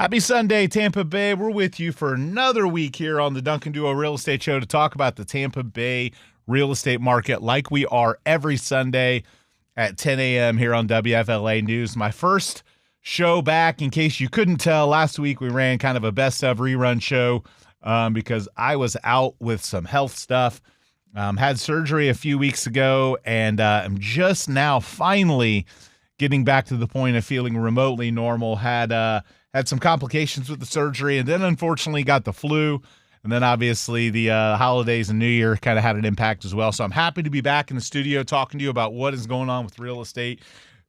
Happy Sunday, Tampa Bay. We're with you for another week here on the Duncan Duo Real Estate Show to talk about the Tampa Bay real estate market like we are every Sunday at 10 a.m. here on WFLA News. My first show back, in case you couldn't tell. Last week we ran kind of a best of rerun show because I was out with some health stuff. Had surgery a few weeks ago, and I'm just now finally getting back to the point of feeling remotely normal. Had some complications with the surgery, and then unfortunately got the flu. And then obviously the holidays and New Year kind of had an impact as well. So I'm happy to be back in the studio talking to you about what is going on with real estate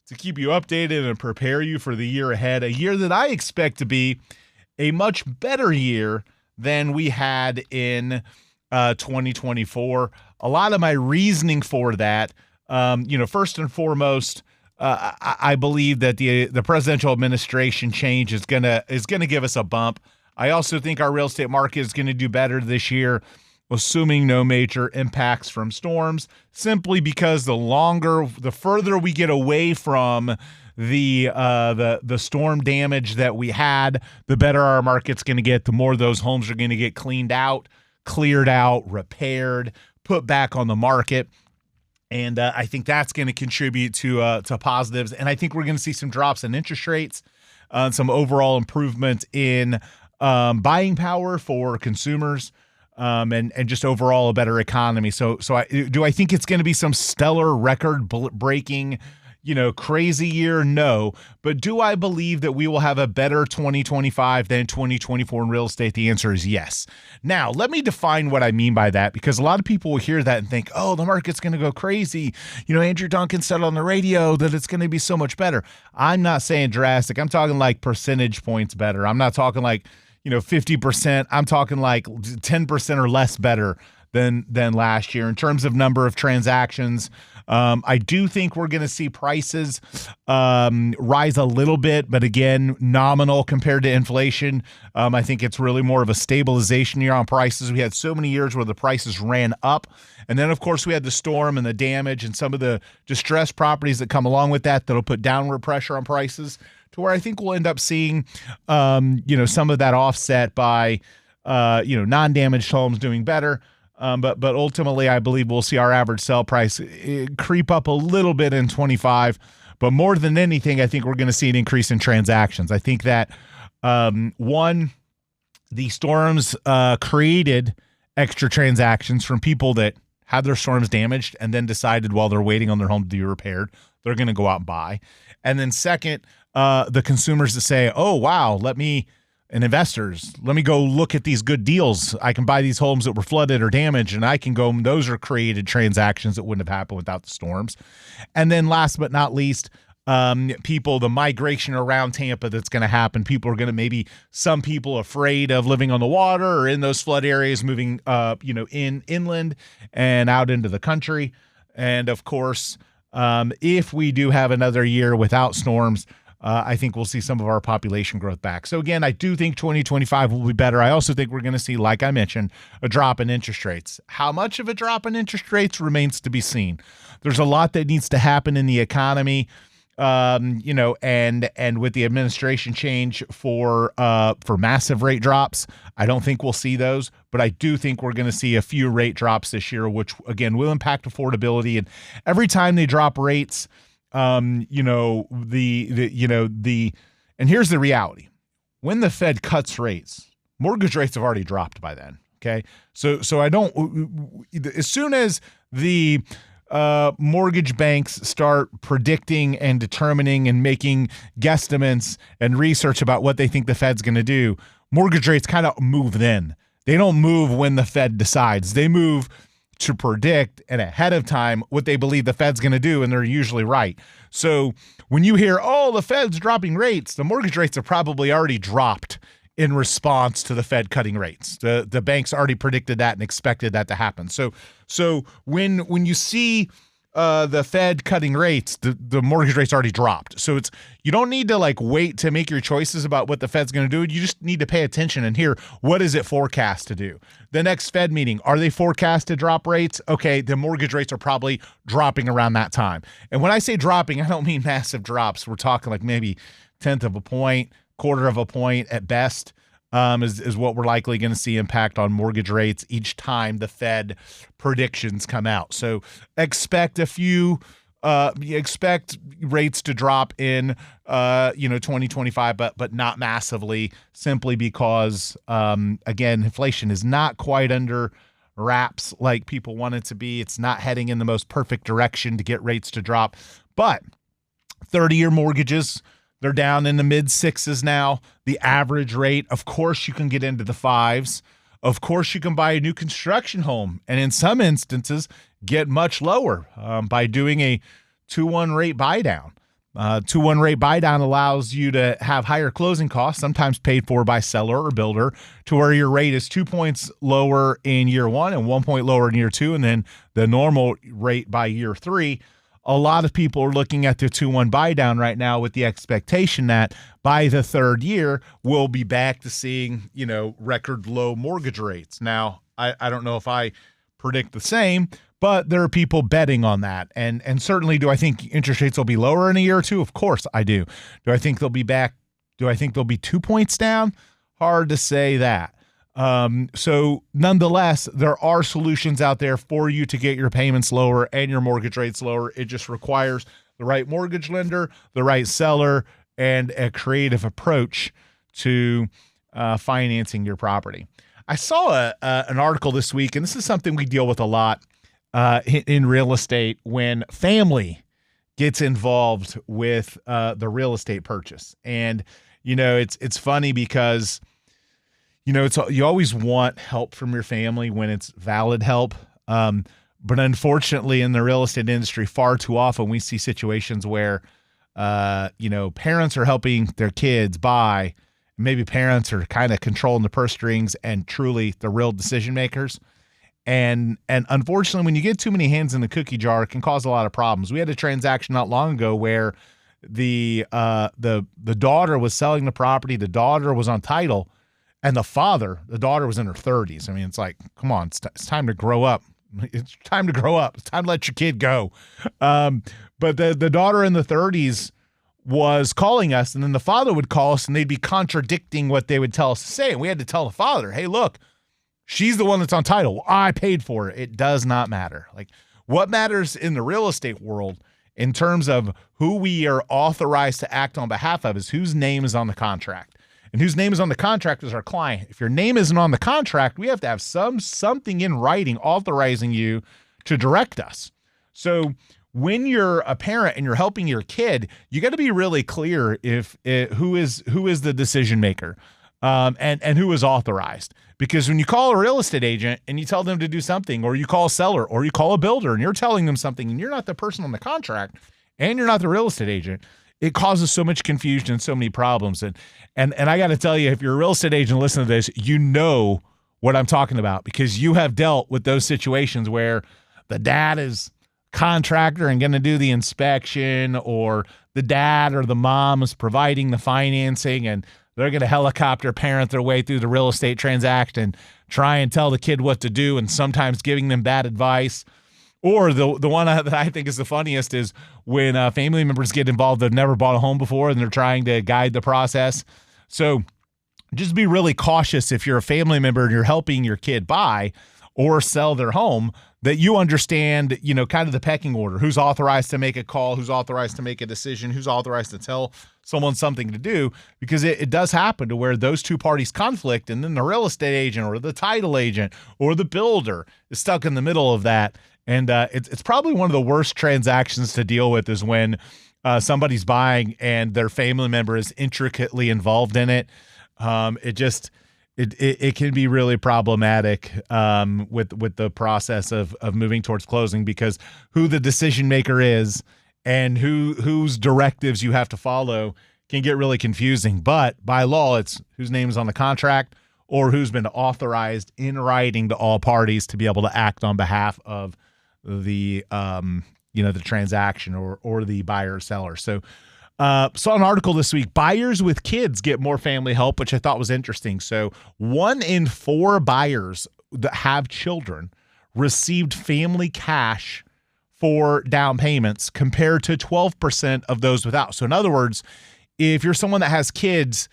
to keep you updated and prepare you for the year ahead, a year that I expect to be a much better year than we had in 2024. A lot of my reasoning for that, first and foremost, I believe that the presidential administration change is gonna give us a bump. I also think our real estate market is going to do better this year, assuming no major impacts from storms, simply because the further we get away from the storm damage that we had, the better our market's going to get, the more those homes are going to get cleaned out, cleared out, repaired, put back on the market. And I think that's going to contribute to positives. And I think we're going to see some drops in interest rates, some overall improvement in buying power for consumers, and just overall a better economy. So do I think it's going to be some stellar record-breaking, crazy year? No. But do I believe that we will have a better 2025 than 2024 in real estate? The answer is yes. Now, let me define what I mean by that, because a lot of people will hear that and think, oh, the market's going to go crazy. Andrew Duncan said on the radio that it's going to be so much better. I'm not saying drastic. I'm talking like percentage points better. I'm not talking like 50%. I'm talking like 10% or less better than last year in terms of number of transactions. I do think we're going to see prices rise a little bit, but again, nominal compared to inflation. I think it's really more of a stabilization year on prices. We had so many years where the prices ran up. And then, of course, we had the storm and the damage and some of the distressed properties that come along with that'll put downward pressure on prices, to where I think we'll end up seeing, some of that offset by, non-damaged homes doing better. But ultimately, I believe we'll see our average sell price creep up a little bit in 25. But more than anything, I think we're going to see an increase in transactions. I think that, the storms created extra transactions from people that had their storms damaged and then decided while they're waiting on their home to be repaired, they're going to go out and buy. And then second, the consumers that say, oh, wow, and investors, let me go look at these good deals. I can buy these homes that were flooded or damaged, and I can go, those are created transactions that wouldn't have happened without the storms. And then last but not least, the migration around Tampa that's going to happen. People are going to some people afraid of living on the water or in those flood areas, moving, inland and out into the country. And of course, if we do have another year without storms, I think we'll see some of our population growth back. So again, I do think 2025 will be better. I also think we're going to see, like I mentioned, a drop in interest rates. How much of a drop in interest rates remains to be seen. There's a lot that needs to happen in the economy, and with the administration change for massive rate drops, I don't think we'll see those, but I do think we're going to see a few rate drops this year, which again will impact affordability. And every time they drop rates, and here's the reality: when the Fed cuts rates, mortgage rates have already dropped by then. Okay, so as soon as the mortgage banks start predicting and determining and making guesstimates and research about what they think the Fed's going to do, mortgage rates kind of move then. They don't move when the Fed decides. They move to predict and ahead of time what they believe the Fed's going to do, and they're usually right. So when you hear, oh, the Fed's dropping rates, the mortgage rates are probably already dropped in response to the Fed cutting rates. The banks already predicted that and expected that to happen. So when you see the Fed cutting rates, the mortgage rates already dropped. So you don't need to wait to make your choices about what the Fed's going to do. You just need to pay attention and hear, what is it forecast to do? The next Fed meeting, are they forecast to drop rates? Okay, the mortgage rates are probably dropping around that time. And when I say dropping, I don't mean massive drops. We're talking maybe tenth of a point, quarter of a point at best is what we're likely going to see impact on mortgage rates each time the Fed predictions come out. So expect expect rates to drop in 2025, but not massively, simply because again, inflation is not quite under wraps like people want it to be. It's not heading in the most perfect direction to get rates to drop. But 30-year mortgages, they're down in the mid sixes now. The average rate, of course, you can get into the fives. Of course, you can buy a new construction home, and in some instances, get much lower by doing a 2-1 rate buy down. 2-1 rate buy down allows you to have higher closing costs, sometimes paid for by seller or builder, to where your rate is 2 points lower in year 1 and 1 point lower in year 2, and then the normal rate by year 3. A lot of people are looking at the 2-1 buy down right now with the expectation that by the third year, we'll be back to seeing, record low mortgage rates. Now, I don't know if I predict the same, but there are people betting on that. And certainly, do I think interest rates will be lower in a year or two? Of course I do. Do I think they'll be back? Do I think they'll be 2 points down? Hard to say that. So nonetheless, there are solutions out there for you to get your payments lower and your mortgage rates lower. It just requires the right mortgage lender, the right seller, and a creative approach to financing your property. I saw an article this week, and this is something we deal with a lot in real estate when family gets involved with the real estate purchase. And, it's funny because you always want help from your family when it's valid help. But unfortunately, in the real estate industry, far too often we see situations where, parents are helping their kids buy. Maybe parents are kind of controlling the purse strings and truly the real decision makers. And unfortunately, when you get too many hands in the cookie jar, it can cause a lot of problems. We had a transaction not long ago where the daughter was selling the property. The daughter was on title. And the daughter was in her 30s. I mean, it's like, come on, it's time to grow up. It's time to grow up. It's time to let your kid go. But the daughter in the 30s was calling us, and then the father would call us, and they'd be contradicting what they would tell us to say. And we had to tell the father, hey, look, she's the one that's on title. Well, I paid for it. It does not matter. Like, what matters in the real estate world in terms of who we are authorized to act on behalf of is whose name is on the contract. And whose name is on the contract is our client. If your name isn't on the contract, we have to have something in writing authorizing you to direct us. So when you're a parent and you're helping your kid, you got to be really clear who is the decision maker and who is authorized. Because when you call a real estate agent and you tell them to do something, or you call a seller, or you call a builder and you're telling them something and you're not the person on the contract and you're not the real estate agent, it causes so much confusion and so many problems. And I got to tell you, if you're a real estate agent, listen to this, you know what I'm talking about, because you have dealt with those situations where the dad is contractor and going to do the inspection, or the dad or the mom is providing the financing, and they're going to helicopter parent their way through the real estate transaction, try and tell the kid what to do, and sometimes giving them bad advice. Or the one that I think is the funniest is when family members get involved that have never bought a home before and they're trying to guide the process. So just be really cautious if you're a family member and you're helping your kid buy or sell their home, that you understand, kind of the pecking order, who's authorized to make a call, who's authorized to make a decision, who's authorized to tell someone something to do, because it does happen to where those two parties conflict, and then the real estate agent or the title agent or the builder is stuck in the middle of that. And it's probably one of the worst transactions to deal with is when somebody's buying and their family member is intricately involved in it. It can be really problematic with the process of moving towards closing, because who the decision maker is and whose directives you have to follow can get really confusing. But by law, it's whose name is on the contract or who's been authorized in writing to all parties to be able to act on behalf of the the transaction or the buyer or seller. So saw an article this week, buyers with kids get more family help, which I thought was interesting. So 1 in 4 buyers that have children received family cash for down payments compared to 12% of those without. So in other words, if you're someone that has kids,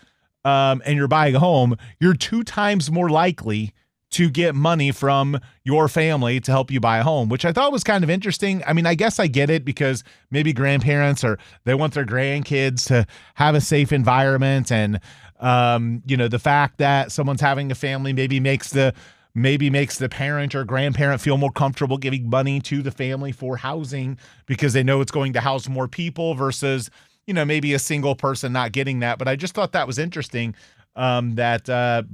and you're buying a home, you're 2 times more likely to get money from your family to help you buy a home, which I thought was kind of interesting. I mean, I guess I get it because maybe grandparents they want their grandkids to have a safe environment. And, the fact that someone's having a family maybe makes the parent or grandparent feel more comfortable giving money to the family for housing because they know it's going to house more people versus, maybe a single person not getting that. But I just thought that was interesting, that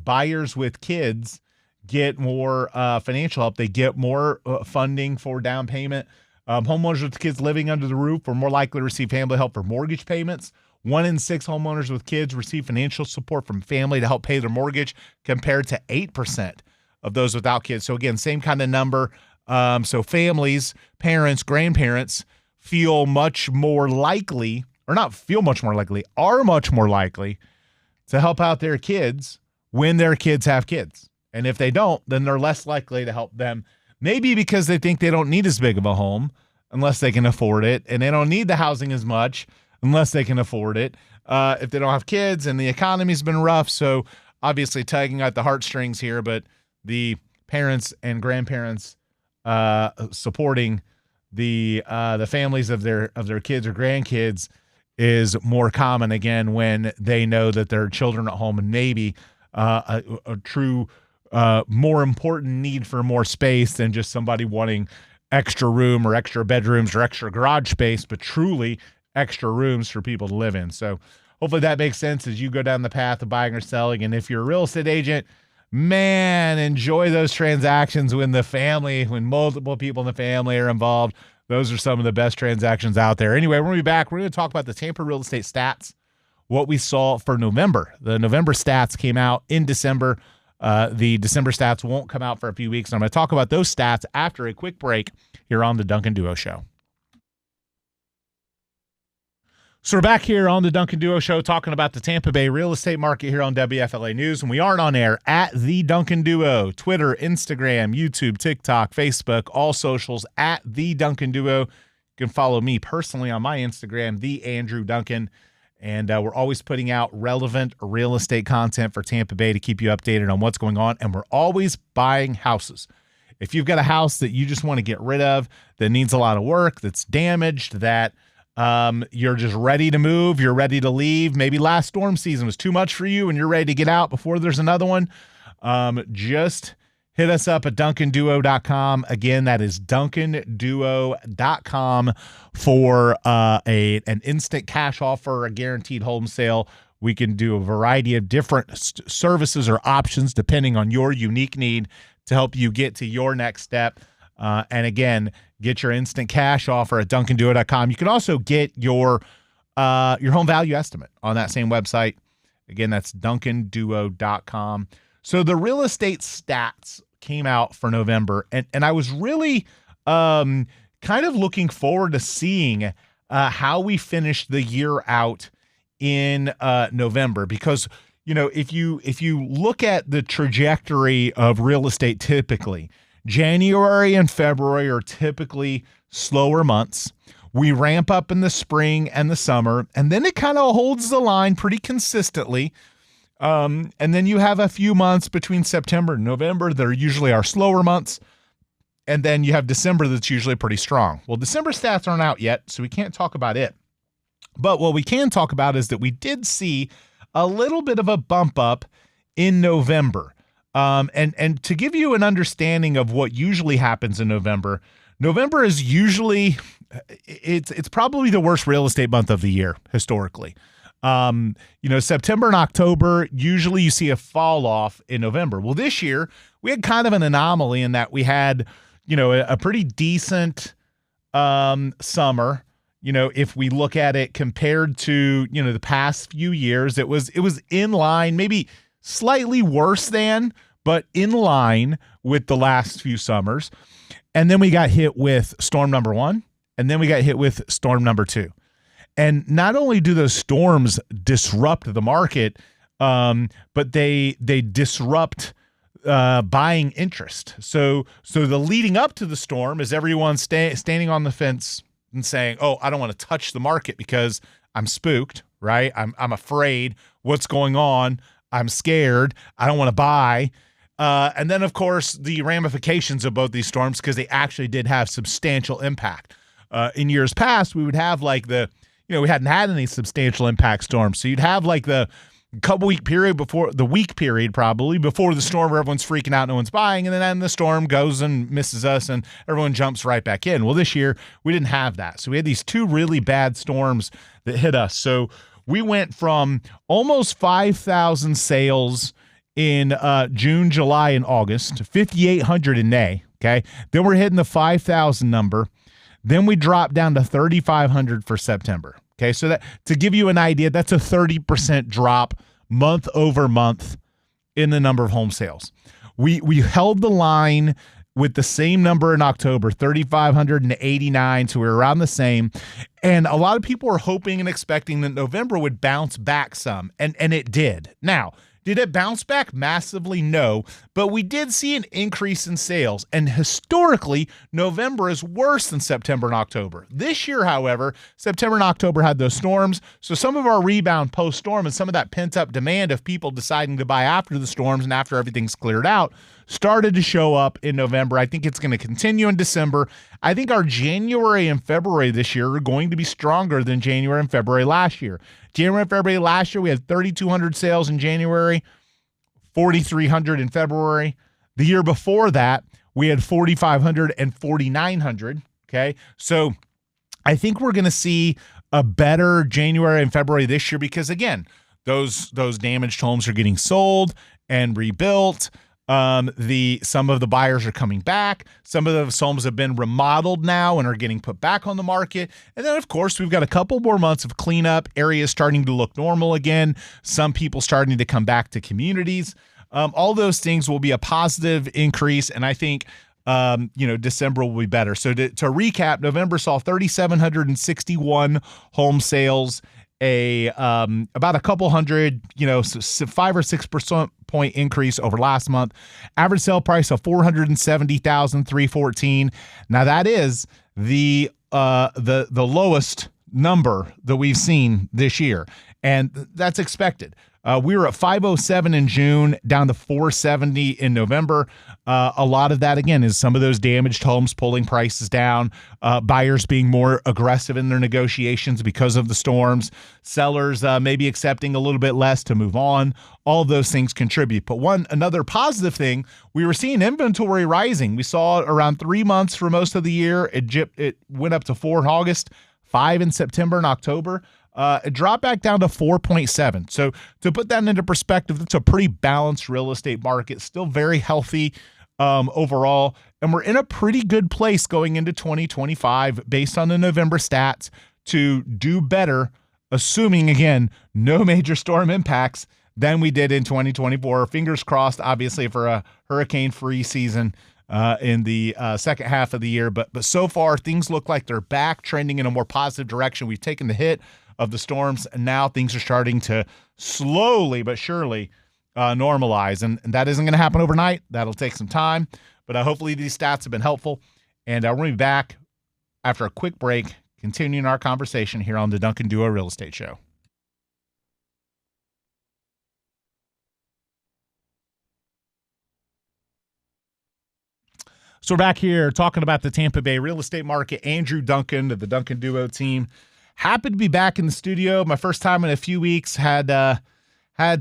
buyers with kids get more financial help. They get more funding for down payment. Homeowners with kids living under the roof are more likely to receive family help for mortgage payments. 1 in 6 homeowners with kids receive financial support from family to help pay their mortgage, compared to 8% of those without kids. So again, same kind of number. So families, parents, grandparents feel much more likely, or not feel much more likely, are much more likely to help out their kids when their kids have kids. And if they don't, then they're less likely to help them, maybe because they think they don't need as big of a home unless they can afford it, and they don't need the housing as much unless they can afford it, if they don't have kids, and the economy's been rough. So obviously tugging at the heartstrings here, but the parents and grandparents supporting the families of their kids or grandkids is more common, again, when they know that their children at home, and maybe a true more important need for more space than just somebody wanting extra room or extra bedrooms or extra garage space, but truly extra rooms for people to live in. So hopefully that makes sense as you go down the path of buying or selling. And if you're a real estate agent, man, enjoy those transactions when multiple people in the family are involved. Those are some of the best transactions out there. Anyway, we're going to be back. We're going to talk about the Tampa real estate stats, what we saw for November. The November stats came out in December. The December stats won't come out for a few weeks. And I'm going to talk about those stats after a quick break here on the Duncan Duo Show. So we're back here on the Duncan Duo Show talking about the Tampa Bay real estate market here on WFLA News. And we aren't on air at the Duncan Duo, Twitter, Instagram, YouTube, TikTok, Facebook, all socials at the Duncan Duo. You can follow me personally on my Instagram, the Andrew Duncan. And we're always putting out relevant real estate content for Tampa Bay to keep you updated on what's going on. And we're always buying houses. If you've got a house that you just want to get rid of, that needs a lot of work, that's damaged, that you're just ready to move, you're ready to leave, maybe last storm season was too much for you and you're ready to get out before there's another one, just hit us up at duncanduo.com. Again, that is duncanduo.com for an instant cash offer, a guaranteed home sale. We can do a variety of different services or options depending on your unique need to help you get to your next step. And again, get your instant cash offer at duncanduo.com. You can also get your home value estimate on that same website. Again, that's duncanduo.com. So the real estate stats came out for November, and I was really kind of looking forward to seeing how we finished the year out in November, because if you look at the trajectory of real estate, typically January and February are typically slower months. We ramp up in the spring and the summer, and then it kind of holds the line pretty consistently. And then you have a few months between September and November that are usually our slower months. And then you have December that's usually pretty strong. Well, December stats aren't out yet, so we can't talk about it. But what we can talk about is that we did see a little bit of a bump up in November. And to give you an understanding of what usually happens in November, November is usually, it's probably the worst real estate month of the year historically. September and October, usually you see a fall off in November. Well, this year we had kind of an anomaly in that we had, a pretty decent summer. If we look at it compared to, the past few years, it was in line, maybe slightly worse than, but in line with the last few summers. And then we got hit with storm number 1, and then we got hit with storm number 2. And not only do those storms disrupt the market, but they disrupt buying interest. So the leading up to the storm is everyone standing on the fence and saying, "Oh, I don't want to touch the market because I'm spooked," right? I'm afraid. What's going on? I'm scared. I don't want to buy. And then, of course, the ramifications of both these storms, because they actually did have substantial impact. In years past, we would have like we hadn't had any substantial impact storms. So you'd have like the week period before the storm where everyone's freaking out, no one's buying, and then the storm goes and misses us and everyone jumps right back in. Well, this year we didn't have that. So we had these two really bad storms that hit us. So we went from almost 5,000 sales in June, July, and August to 5,800 in May. Okay. Then we're hitting the 5,000 number. Then we dropped down to 3,500 for September. Okay, so that, to give you an idea, that's a 30% drop month over month in the number of home sales. We held the line with the same number in October, 3,589, so we were around the same. And a lot of people were hoping and expecting that November would bounce back some, and it did. Now, did it bounce back massively? No, but we did see an increase in sales, and historically, November is worse than September and October. This year, however, September and October had those storms, so some of our rebound post-storm and some of that pent-up demand of people deciding to buy after the storms and after everything's cleared out started to show up in November. I think it's going to continue in December. I think our January and February this year are going to be stronger than January and February last year. January and February last year, we had 3,200 sales in January, 4,300 in February. The year before that, we had 4,500 and 4,900. Okay. So I think we're going to see a better January and February this year because, again, those damaged homes are getting sold and rebuilt. Some of the buyers are coming back. Some of those homes have been remodeled now and are getting put back on the market. And then, of course, we've got a couple more months of cleanup, areas starting to look normal again, some people starting to come back to communities. All those things will be a positive increase, and I think December will be better. So to recap, November saw 3,761 home sales, about a couple hundred, 5 or 6% point increase over last month. Average sale price of $470,314. Now that is the lowest number that we've seen this year, and that's expected. We were at 507 in June, down to 470 in November. A lot of that, again, is some of those damaged homes pulling prices down, buyers being more aggressive in their negotiations because of the storms, sellers maybe accepting a little bit less to move on. All of those things contribute. But another positive thing, we were seeing inventory rising. We saw around 3 months for most of the year. It went up to 4 in August, 5 in September and October. It dropped back down to 4.7. So to put that into perspective, it's a pretty balanced real estate market, still very healthy overall. And we're in a pretty good place going into 2025 based on the November stats to do better, assuming, again, no major storm impacts than we did in 2024. Fingers crossed, obviously, for a hurricane-free season in the second half of the year. But so far, things look like they're back, trending in a more positive direction. We've taken the hit of the storms, and now things are starting to slowly but surely normalize. And that isn't going to happen overnight. That'll take some time. But hopefully these stats have been helpful. And we're going to be back after a quick break, continuing our conversation here on the Duncan Duo Real Estate Show. So we're back here talking about the Tampa Bay real estate market. Andrew Duncan of the Duncan Duo team. Happy to be back in the studio. My first time in a few weeks. Had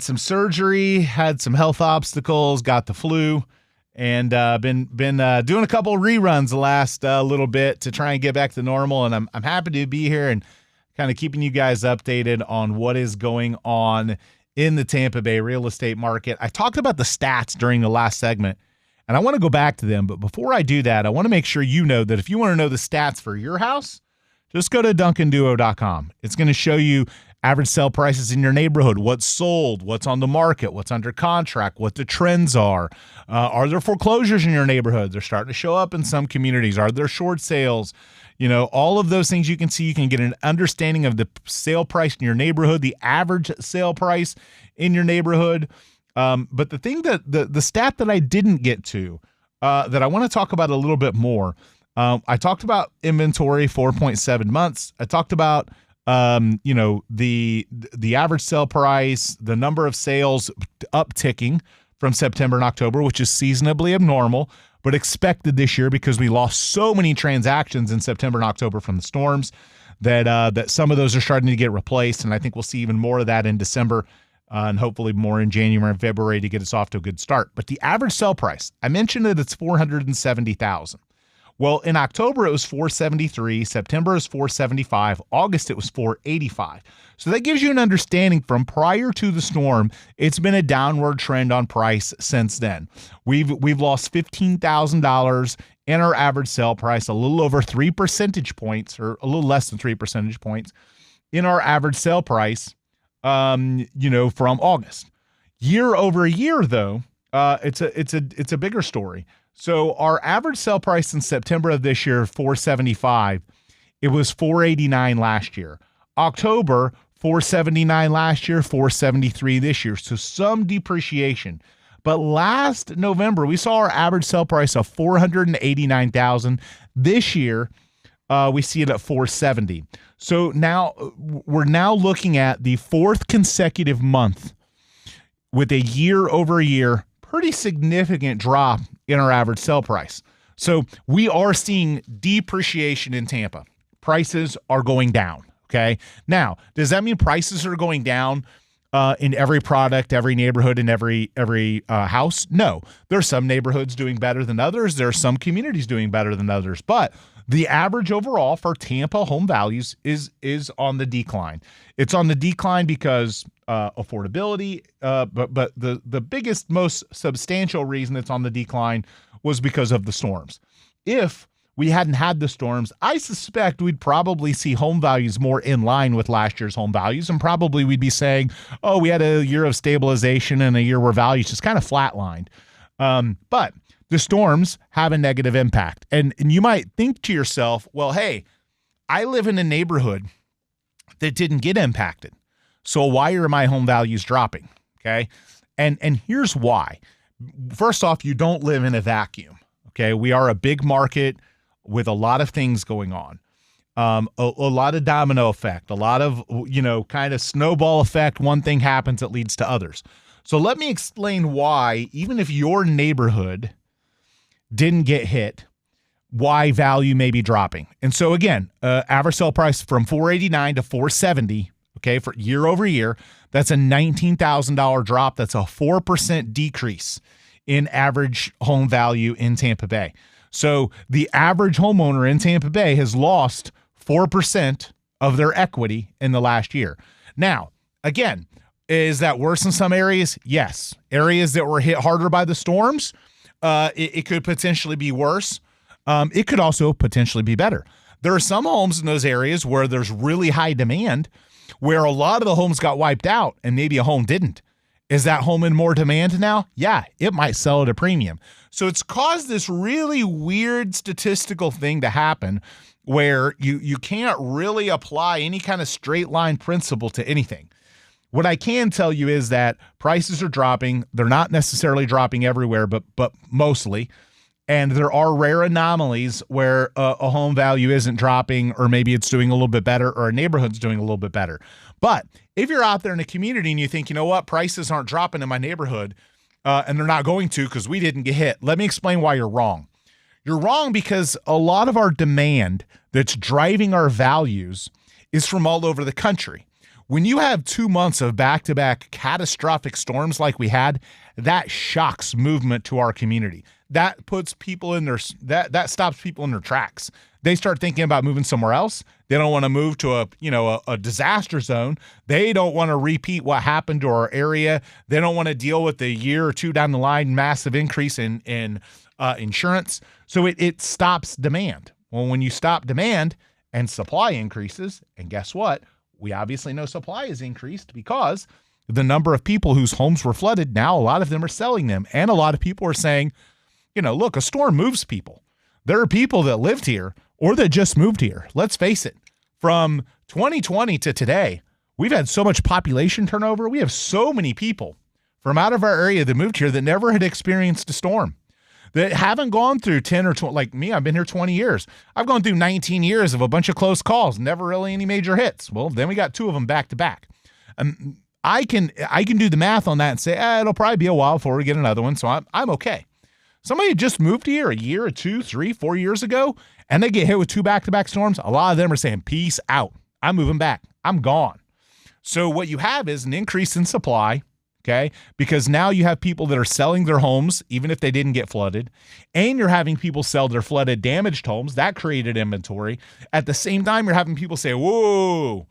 some surgery, had some health obstacles, got the flu, and been doing a couple of reruns the last little bit to try and get back to normal. And I'm happy to be here and kind of keeping you guys updated on what is going on in the Tampa Bay real estate market. I talked about the stats during the last segment, and I want to go back to them. But before I do that, I want to make sure you know that if you want to know the stats for your house, just go to DuncanDuo.com. It's going to show you average sale prices in your neighborhood, what's sold, what's on the market, what's under contract, what the trends are. Are there foreclosures in your neighborhood? They're starting to show up in some communities. Are there short sales? All of those things you can see. You can get an understanding of the sale price in your neighborhood, the average sale price in your neighborhood. But the thing the stat that I didn't get to, that I want to talk about a little bit more, I talked about inventory, 4.7 months. I talked about The average sale price, the number of sales upticking from September and October, which is seasonably abnormal, but expected this year because we lost so many transactions in September and October from the storms that some of those are starting to get replaced. And I think we'll see even more of that in December and hopefully more in January and February to get us off to a good start. But the average sale price, I mentioned that it's $470,000. Well, in October, it was $473. September is $475. August, it was $485. So that gives you an understanding from prior to the storm, it's been a downward trend on price since then. We've lost $15,000 in our average sale price, a little over 3 percentage points, or a little less than 3 percentage points in our average sale price, from August. Year over year, though, it's a bigger story. So our average sale price in September of this year, $475. It was $489 last year. October, $479 last year, $473 this year. So some depreciation. But last November, we saw our average sale price of $489,000. This year, we see it at $470. So now we're looking at the fourth consecutive month with a year over year pretty significant drop in our average sale price. So we are seeing depreciation in Tampa. Prices are going down, okay? Now, does that mean prices are going down in every product, every neighborhood, and every house? No. There are some neighborhoods doing better than others. There are some communities doing better than others. But the average overall for Tampa home values is on the decline. It's on the decline because affordability, but the biggest, most substantial reason it's on the decline was because of the storms. If we hadn't had the storms, I suspect we'd probably see home values more in line with last year's home values, and probably we'd be saying, oh, we had a year of stabilization and a year where values just kind of flatlined. But the storms have a negative impact. And you might think to yourself, well, hey, I live in a neighborhood that didn't get impacted. So why are my home values dropping? Okay. And here's why. First off, you don't live in a vacuum. Okay. We are a big market with a lot of things going on. A lot of domino effect, a lot of, kind of snowball effect. One thing happens that leads to others. So let me explain why, even if your neighborhood didn't get hit, why value may be dropping. And so again, average sale price from $489 to $470, okay, for year over year, that's a $19,000 drop. That's a 4% decrease in average home value in Tampa Bay. So the average homeowner in Tampa Bay has lost 4% of their equity in the last year. Now, again, is that worse in some areas? Yes. Areas that were hit harder by the storms, it could potentially be worse. It could also potentially be better. There are some homes in those areas where there's really high demand, where a lot of the homes got wiped out and maybe a home didn't. Is that home in more demand now? Yeah, it might sell at a premium. So it's caused this really weird statistical thing to happen where you can't really apply any kind of straight line principle to anything. What I can tell you is that prices are dropping. They're not necessarily dropping everywhere, but mostly. And there are rare anomalies where a home value isn't dropping, or maybe it's doing a little bit better, or a neighborhood's doing a little bit better. But if you're out there in a community and you think, you know what, prices aren't dropping in my neighborhood, and they're not going to because we didn't get hit, let me explain why you're wrong. You're wrong because a lot of our demand that's driving our values is from all over the country. When you have 2 months of back-to-back catastrophic storms like we had, that shocks movement to our community. That puts people in that stops people in their tracks. They start thinking about moving somewhere else. They don't want to move to a disaster zone. They don't want to repeat what happened to our area. They don't want to deal with the year or two down the line massive increase in insurance. So it stops demand. Well, when you stop demand and supply increases, and guess what? We obviously know supply has increased because the number of people whose homes were flooded, now a lot of them are selling them. And a lot of people are saying, look, a storm moves people. There are people that lived here or that just moved here. Let's face it. From 2020 to today, we've had so much population turnover. We have so many people from out of our area that moved here that never had experienced a storm. that haven't gone through 10 or 20, like me, I've been here 20 years. I've gone through 19 years of a bunch of close calls, never really any major hits. Well, then we got 2 of them back to back. I can do the math on that and say, it'll probably be a while before we get another one, so I'm okay. Somebody just moved here a year or 2, 3, 4 years ago, and they get hit with 2 back-to-back storms. A lot of them are saying, peace out. I'm moving back. I'm gone. So what you have is an increase in supply, okay? Because now you have people that are selling their homes, even if they didn't get flooded, and you're having people sell their flooded, damaged homes. That created inventory. At the same time, you're having people say, whoa,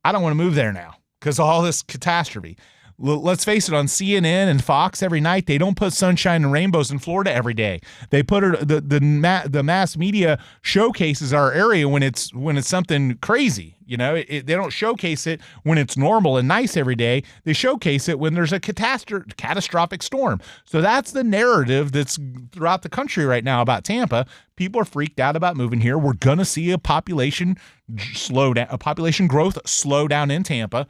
I don't want to move there now because of all this catastrophe. Let's face it, on CNN and Fox every night, they don't put sunshine and rainbows in Florida every day. They put the mass media showcases our area when it's something crazy. They don't showcase it when it's normal and nice every day. They showcase it when there's a catastrophic storm. So that's the narrative that's throughout the country right now about Tampa. People are freaked out about moving here. We're gonna see a population growth slow down in Tampa.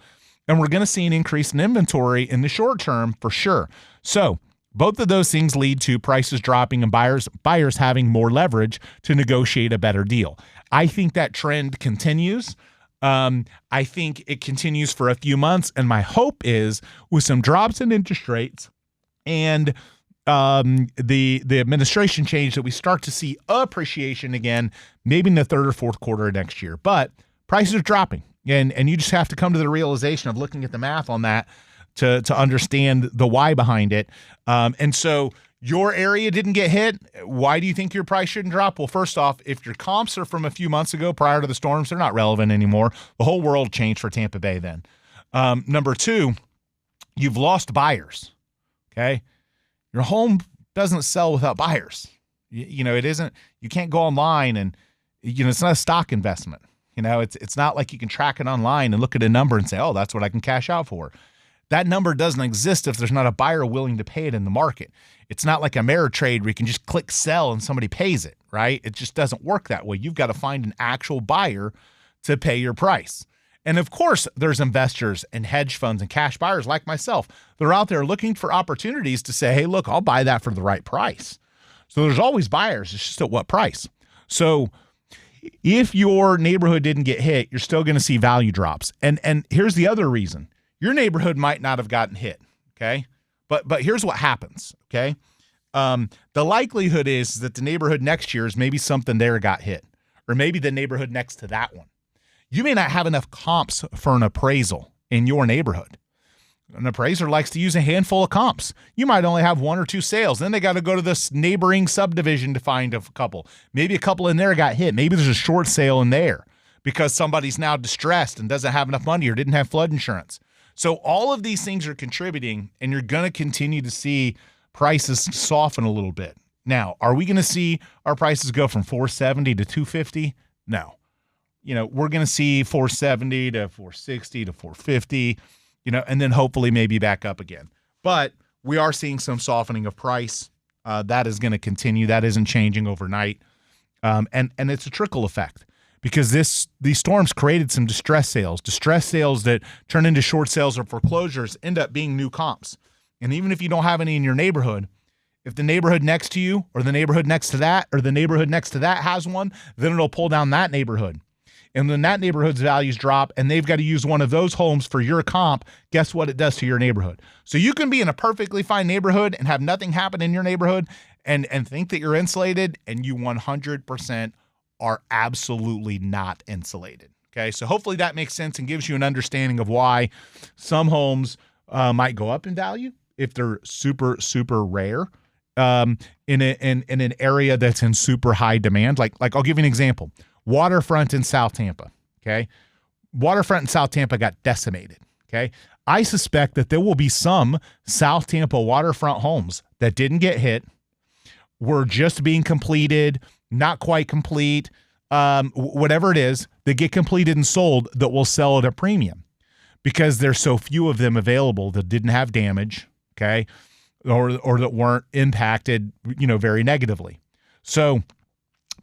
And we're going to see an increase in inventory in the short term for sure. So both of those things lead to prices dropping and buyers having more leverage to negotiate a better deal. I think that trend continues. I think it continues for a few months. And my hope is with some drops in interest rates and the administration change that we start to see appreciation again, maybe in the 3rd or 4th quarter of next year. But prices are dropping. And you just have to come to the realization of looking at the math on that to understand the why behind it. And so your area didn't get hit. Why do you think your price shouldn't drop? Well, first off, if your comps are from a few months ago prior to the storms, they're not relevant anymore. The whole world changed for Tampa Bay then. Number 2, you've lost buyers, okay? Your home doesn't sell without buyers. It isn't. You can't go online and, it's not a stock investment. It's not like you can track it online and look at a number and say, oh, that's what I can cash out for. That number doesn't exist if there's not a buyer willing to pay it in the market. It's not like Ameritrade where you can just click sell and somebody pays it, right? It just doesn't work that way. You've got to find an actual buyer to pay your price. And of course, there's investors and hedge funds and cash buyers like myself. They're out there looking for opportunities to say, hey, look, I'll buy that for the right price. So there's always buyers. It's just at what price. So if your neighborhood didn't get hit, you're still going to see value drops. And here's the other reason. Your neighborhood might not have gotten hit, okay? But here's what happens, okay? The likelihood is that the neighborhood next year is maybe something there got hit, or maybe the neighborhood next to that one. You may not have enough comps for an appraisal in your neighborhood. An appraiser likes to use a handful of comps. You might only have 1 or 2 sales. Then they got to go to this neighboring subdivision to find a couple. Maybe a couple in there got hit. Maybe there's a short sale in there because somebody's now distressed and doesn't have enough money or didn't have flood insurance. So all of these things are contributing, and you're going to continue to see prices soften a little bit. Now, are we going to see our prices go from $470 to $250? No. We're going to see $470 to $460 to $450. And then hopefully maybe back up again. But we are seeing some softening of price. That is going to continue. That isn't changing overnight. And it's a trickle effect because these storms created some distress sales that turn into short sales or foreclosures end up being new comps. And even if you don't have any in your neighborhood, if the neighborhood next to you or the neighborhood next to that or the neighborhood next to that has one, then it'll pull down that neighborhood. And when that neighborhood's values drop and they've got to use one of those homes for your comp, guess what it does to your neighborhood? So you can be in a perfectly fine neighborhood and have nothing happen in your neighborhood and think that you're insulated, and you 100% are absolutely not insulated. Okay, so hopefully that makes sense and gives you an understanding of why some homes might go up in value if they're super, super rare in an area that's in super high demand. Like I'll give you an example. Waterfront in South Tampa, okay? Waterfront in South Tampa got decimated, okay? I suspect that there will be some South Tampa waterfront homes that didn't get hit, were just being completed, not quite complete, whatever it is, that get completed and sold that will sell at a premium because there's so few of them available that didn't have damage, okay? Or that weren't impacted, very negatively. So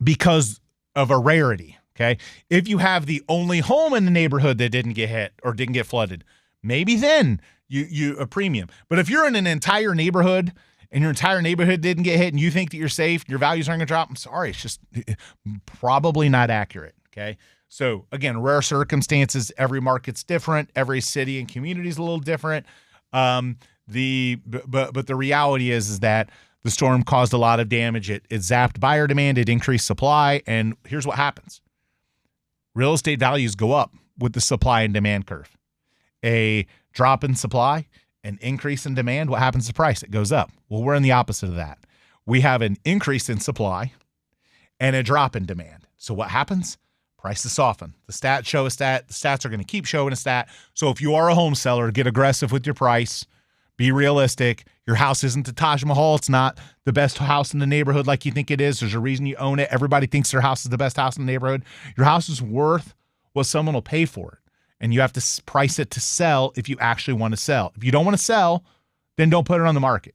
because of a rarity, okay? If you have the only home in the neighborhood that didn't get hit or didn't get flooded, maybe then you a premium. But if you're in an entire neighborhood and your entire neighborhood didn't get hit and you think that you're safe, your values aren't going to drop, I'm sorry. It's just probably not accurate, okay? So, again, rare circumstances. Every market's different. Every city and community is a little different. But the reality is that the storm caused a lot of damage. It zapped buyer demand. It increased supply. And here's what happens. Real estate values go up with the supply and demand curve. A drop in supply, an increase in demand, what happens to price? It goes up. Well, we're in the opposite of that. We have an increase in supply and a drop in demand. So what happens? Prices soften. The stats show us that. The stats are going to keep showing us that. So if you are a home seller, get aggressive with your price. Be realistic. Your house isn't the Taj Mahal. It's not the best house in the neighborhood like you think it is. There's a reason you own it. Everybody thinks their house is the best house in the neighborhood. Your house is worth what someone will pay for it. And you have to price it to sell if you actually want to sell. If you don't want to sell, then don't put it on the market.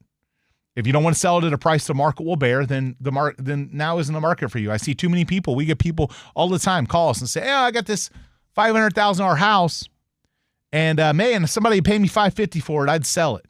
If you don't want to sell it at a price the market will bear, then now isn't the market for you. I see too many people. We get people all the time call us and say, "Yeah, I got this $500,000 house, and man, if somebody paid me $550 for it, I'd sell it."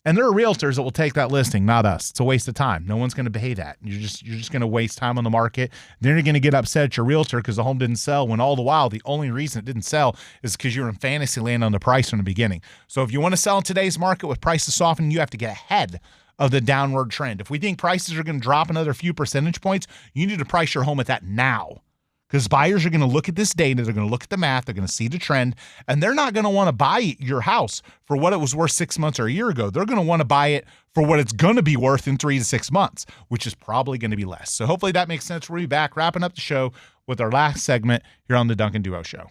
And there are realtors that will take that listing, not us. It's a waste of time. No one's going to pay that. You're just going to waste time on the market. Then you're going to get upset at your realtor because the home didn't sell, when all the while the only reason it didn't sell is because you're in fantasy land on the price from the beginning. So if you want to sell in today's market with prices softening, you have to get ahead of the downward trend. If we think prices are going to drop another few percentage points, you need to price your home at that now. Because buyers are going to look at this data, they're going to look at the math, they're going to see the trend, and they're not going to want to buy your house for what it was worth 6 months or a year ago. They're going to want to buy it for what it's going to be worth in 3 to 6 months, which is probably going to be less. So hopefully that makes sense. We'll be back wrapping up the show with our last segment here on the Duncan Duo Show.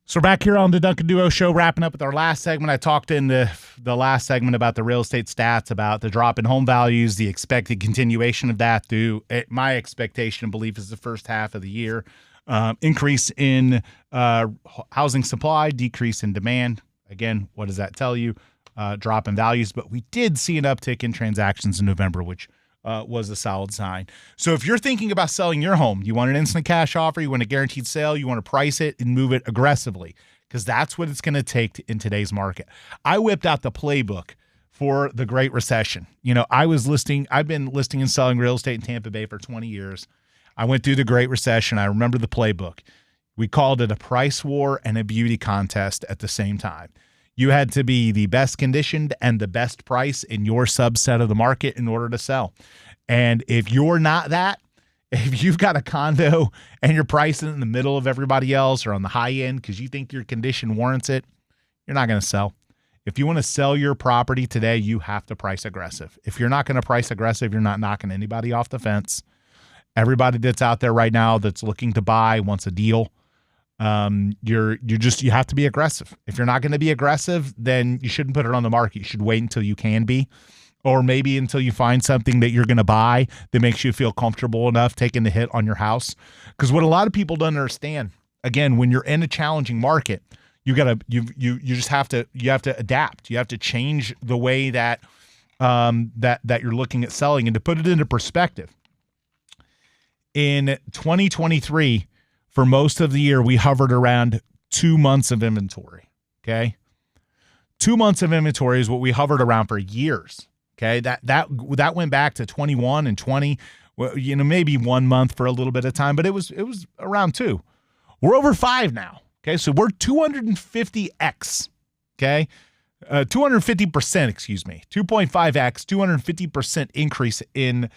So we're back here on the Duncan Duo Show, wrapping up with our last segment. I talked in the last segment about the real estate stats, about the drop in home values, the expected continuation of that through my expectation and belief is the first half of the year. Increase in housing supply, decrease in demand. Again, what does that tell you? Drop in values, but we did see an uptick in transactions in November, which was a solid sign. So if you're thinking about selling your home, you want an instant cash offer, you want a guaranteed sale, you want to price it and move it aggressively, because that's what it's going to take in today's market. I whipped out the playbook for the Great Recession. You know, I've been listing and selling real estate in Tampa Bay for 20 years. I went through the Great Recession. I remember the playbook. We called it a price war and a beauty contest at the same time. You had to be the best conditioned and the best price in your subset of the market in order to sell. And if you're not that, if you've got a condo and you're pricing in the middle of everybody else or on the high end because you think your condition warrants it, you're not going to sell. If you want to sell your property today, you have to price aggressive. If you're not going to price aggressive, you're not knocking anybody off the fence. Everybody that's out there right now that's looking to buy wants a deal. You have to be aggressive. If you're not going to be aggressive, then you shouldn't put it on the market. You should wait until you can be, or maybe until you find something that you're going to buy that makes you feel comfortable enough taking the hit on your house. Because what a lot of people don't understand, again, when you're in a challenging market, you have to adapt. You have to change the way that you're looking at selling. And to put it into perspective, in 2023, for most of the year, we hovered around 2 months of inventory. Okay, 2 months of inventory is what we hovered around for years. Okay, that went back to 21 and 20. Well, maybe 1 month for a little bit of time, but it was around 2. We're over 5 now. Okay, so we're 250x. Okay, 250%. Excuse me, 2.5x, 250% increase in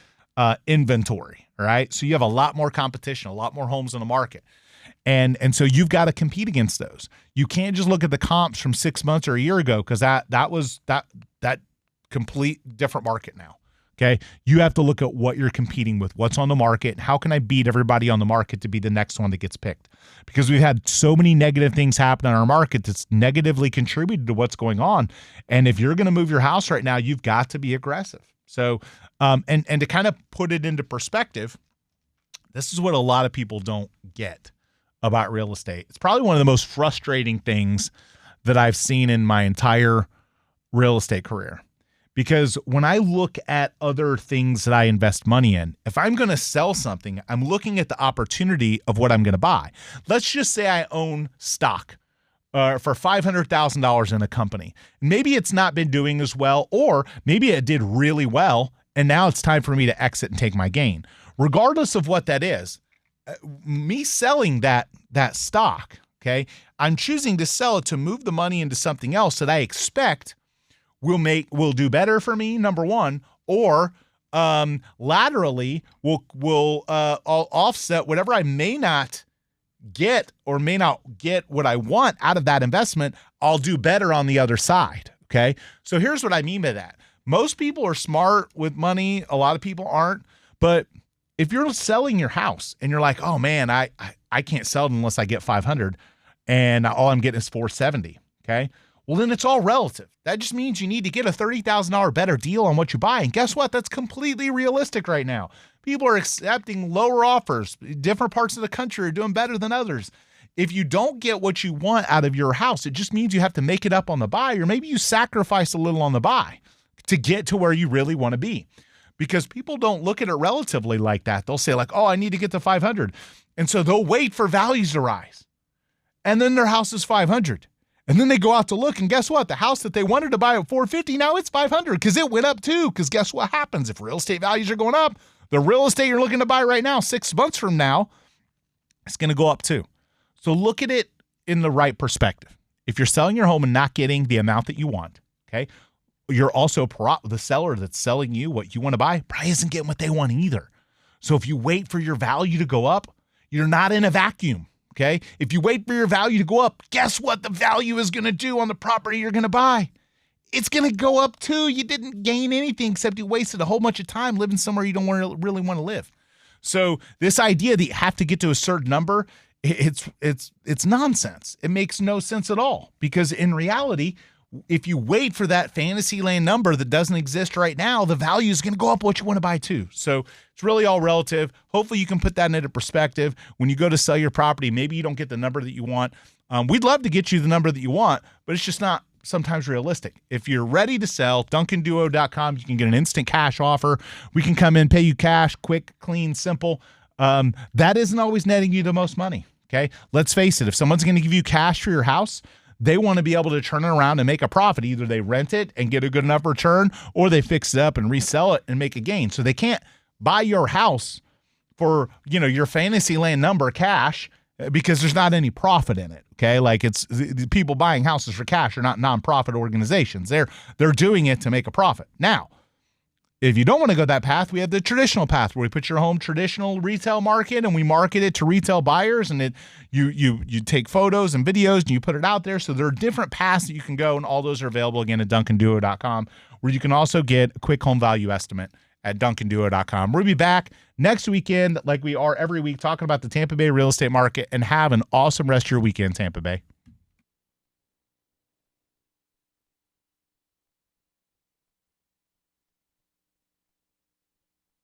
inventory. All right, so you have a lot more competition, a lot more homes on the market, and so you've got to compete against those. You can't just look at the comps from 6 months or a year ago, because that was complete different market now. Okay, you have to look at what you're competing with, what's on the market, and how can I beat everybody on the market to be the next one that gets picked? Because we've had so many negative things happen in our market that's negatively contributed to what's going on. And if you're going to move your house right now, you've got to be aggressive. So, and to kind of put it into perspective, this is what a lot of people don't get about real estate. It's probably one of the most frustrating things that I've seen in my entire real estate career. Because when I look at other things that I invest money in, if I'm going to sell something, I'm looking at the opportunity of what I'm going to buy. Let's just say I own stock for $500,000 in a company. Maybe it's not been doing as well, or maybe it did really well, and now it's time for me to exit and take my gain. Regardless of what that is, me selling that stock, okay, I'm choosing to sell it to move the money into something else that I expect will do better for me, number one, or laterally will offset whatever I may not get or may not get what I want out of that investment. I'll do better on the other side. Okay, so here's what I mean by that. Most people are smart with money. A lot of people aren't. But if you're selling your house and you're like, oh man, I can't sell it unless I get 500, and all I'm getting is 470. Okay. Well, then it's all relative. That just means you need to get a $30,000 better deal on what you buy. And guess what? That's completely realistic right now. People are accepting lower offers. Different parts of the country are doing better than others. If you don't get what you want out of your house, it just means you have to make it up on the buy, or maybe you sacrifice a little on the buy to get to where you really want to be. Because people don't look at it relatively like that. They'll say like, oh, I need to get to 500. And so they'll wait for values to rise. And then their house is 500. And then they go out to look, and guess what? The house that they wanted to buy at 450, now it's 500 because it went up too. Because guess what happens? If real estate values are going up, the real estate you're looking to buy right now, 6 months from now, it's going to go up too. So look at it in the right perspective. If you're selling your home and not getting the amount that you want, okay, you're also the seller that's selling you what you want to buy probably isn't getting what they want either. So if you wait for your value to go up, you're not in a vacuum. Okay, if you wait for your value to go up, guess what the value is going to do on the property you're going to buy? It's going to go up too. You didn't gain anything except you wasted a whole bunch of time living somewhere you don't really want to live. So this idea that you have to get to a certain number, it's nonsense. It makes no sense at all, because in reality, if you wait for that fantasy land number that doesn't exist right now, the value is going to go up what you want to buy too. So it's really all relative. Hopefully you can put that into perspective. When you go to sell your property, maybe you don't get the number that you want. We'd love to get you the number that you want, but it's just not sometimes realistic. If you're ready to sell, DuncanDuo.com, you can get an instant cash offer. We can come in, pay you cash, quick, clean, simple. That isn't always netting you the most money. Okay. Let's face it. If someone's going to give you cash for your house, they want to be able to turn it around and make a profit. Either they rent it and get a good enough return, or they fix it up and resell it and make a gain. So they can't buy your house for, your fantasy land number cash, because there's not any profit in it. Okay. Like the people buying houses for cash are not nonprofit organizations. They're doing it to make a profit. Now, if you don't want to go that path, we have the traditional path where we put your home traditional retail market and we market it to retail buyers, and you take photos and videos and you put it out there. So there are different paths that you can go, and all those are available again at DuncanDuo.com, where you can also get a quick home value estimate at duncanduo.com. We'll be back next weekend like we are every week talking about the Tampa Bay real estate market, and have an awesome rest of your weekend, Tampa Bay.